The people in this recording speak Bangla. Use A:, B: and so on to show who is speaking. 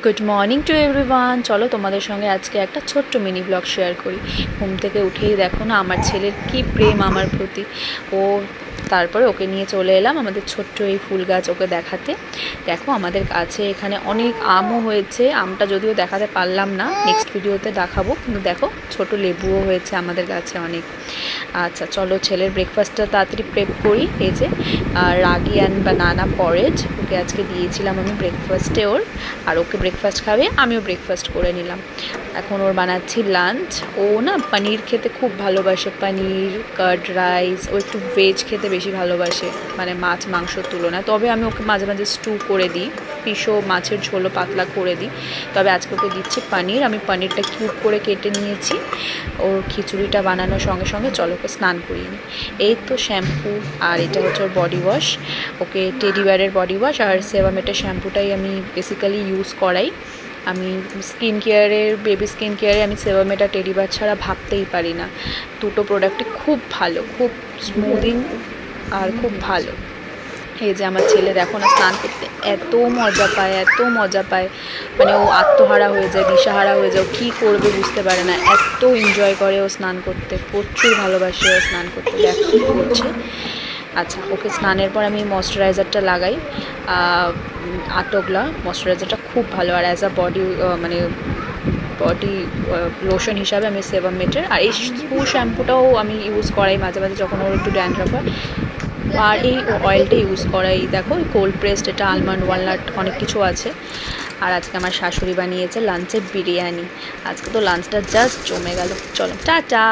A: Good morning to everyone. চলো তোমাদের সঙ্গে আজকে একটা ছোট্ট মিনি ব্লগ শেয়ার করি। ঘুম থেকে উঠেই দেখো না আমার ছেলের কি প্রেম আমার প্রতি। ও তারপরে ওকে নিয়ে চলে এলাম আমাদের ছোট্ট এই ফুল গাছ ওকে দেখাতে। দেখো আমাদের কাছে এখানে অনেক আমও হয়েছে, আমটা যদিও দেখাতে পারলাম না, নেক্সট ভিডিওতে দেখাবো। কিন্তু দেখো ছোট লেবুও হয়েছে আমাদের গাছে অনেক। আচ্ছা চলো ছেলের ব্রেকফাস্টটা তাড়াতাড়ি প্রেপ করি। এই যে রাগি অ্যান্ড বানানা পরেজ ওকে আজকে দিয়েছিলাম আমি ব্রেকফাস্টে ওর, আর ওকে ব্রেকফাস্ট খাবে, আমিও ব্রেকফাস্ট করে নিলাম। এখন ওর বানাচ্ছি লাঞ্চ। ও না পনির খেতে খুব ভালোবাসে, পনির কার্ড রাইস, ও একটু ভেজ খেতে বেশি ভালোবাসে, মানে মাছ মাংসর তুলনায়। তবে আমি ওকে মাঝে মাঝে স্টু করে দিই, ফিশও মাছের ঝোলও পাতলা করে দিই। তবে আজকে ওকে দিচ্ছি পনির। আমি পনিরটা কিউব করে কেটে নিয়েছি। ওর খিচুড়িটা বানানোর সঙ্গে সঙ্গে চলো ওকে স্নান করিয়ে নিই। এই তো শ্যাম্পু, আর এটা হচ্ছে ওর বডি ওয়াশ। ওকে টেডি বিয়ারের বডি ওয়াশ আর সেভামেটের শ্যাম্পুটাই আমি বেসিক্যালি ইউজ করাই। আমি স্কিন কেয়ারের, বেবি স্কিন কেয়ারে আমি সেভামেট আর টেডি বিয়ার ছাড়া ভাবতেই পারি না। দুটো প্রোডাক্টই খুব ভালো, খুব স্মুদিং আর খুব ভালো। এই যে আমার ছেলে দেখো না স্নান করতে এত মজা পায়, এত মজা পায়, মানে ও আত্মহারা হয়ে যায়, দিশাহারা হয়ে যায়, ও কী করবে বুঝতে পারে না, এত এনজয় করে ও স্নান করতে, প্রচুর ভালোবাসে ও স্নান করতে। দেখো কী করছে। আচ্ছা ওকে স্নানের পর আমি ময়শ্চারাইজারটা লাগাই, আটগলা ময়শ্চারাইজারটা খুব ভালো। আর অ্যাজ আ বডি মানে বডি লোশন হিসাবে আমি সেভামেটের আর এই স্পু শ্যাম্পুটাও আমি ইউজ করাই মাঝে মাঝে যখন ওর একটু ড্যান্ড্রাফ হয়। আর এই অয়েলটা ইউজ করাই, দেখো কোল্ড প্রেসড, এটা আলমন্ড ওয়ালনাট অনেক কিছু আছে। আর আজকে আমার শাশুড়ি বানিয়েছে লাঞ্চে বিরিয়ানি। আজকে তো লাঞ্চটা জাস্ট জমে গেল। চলো টাটা।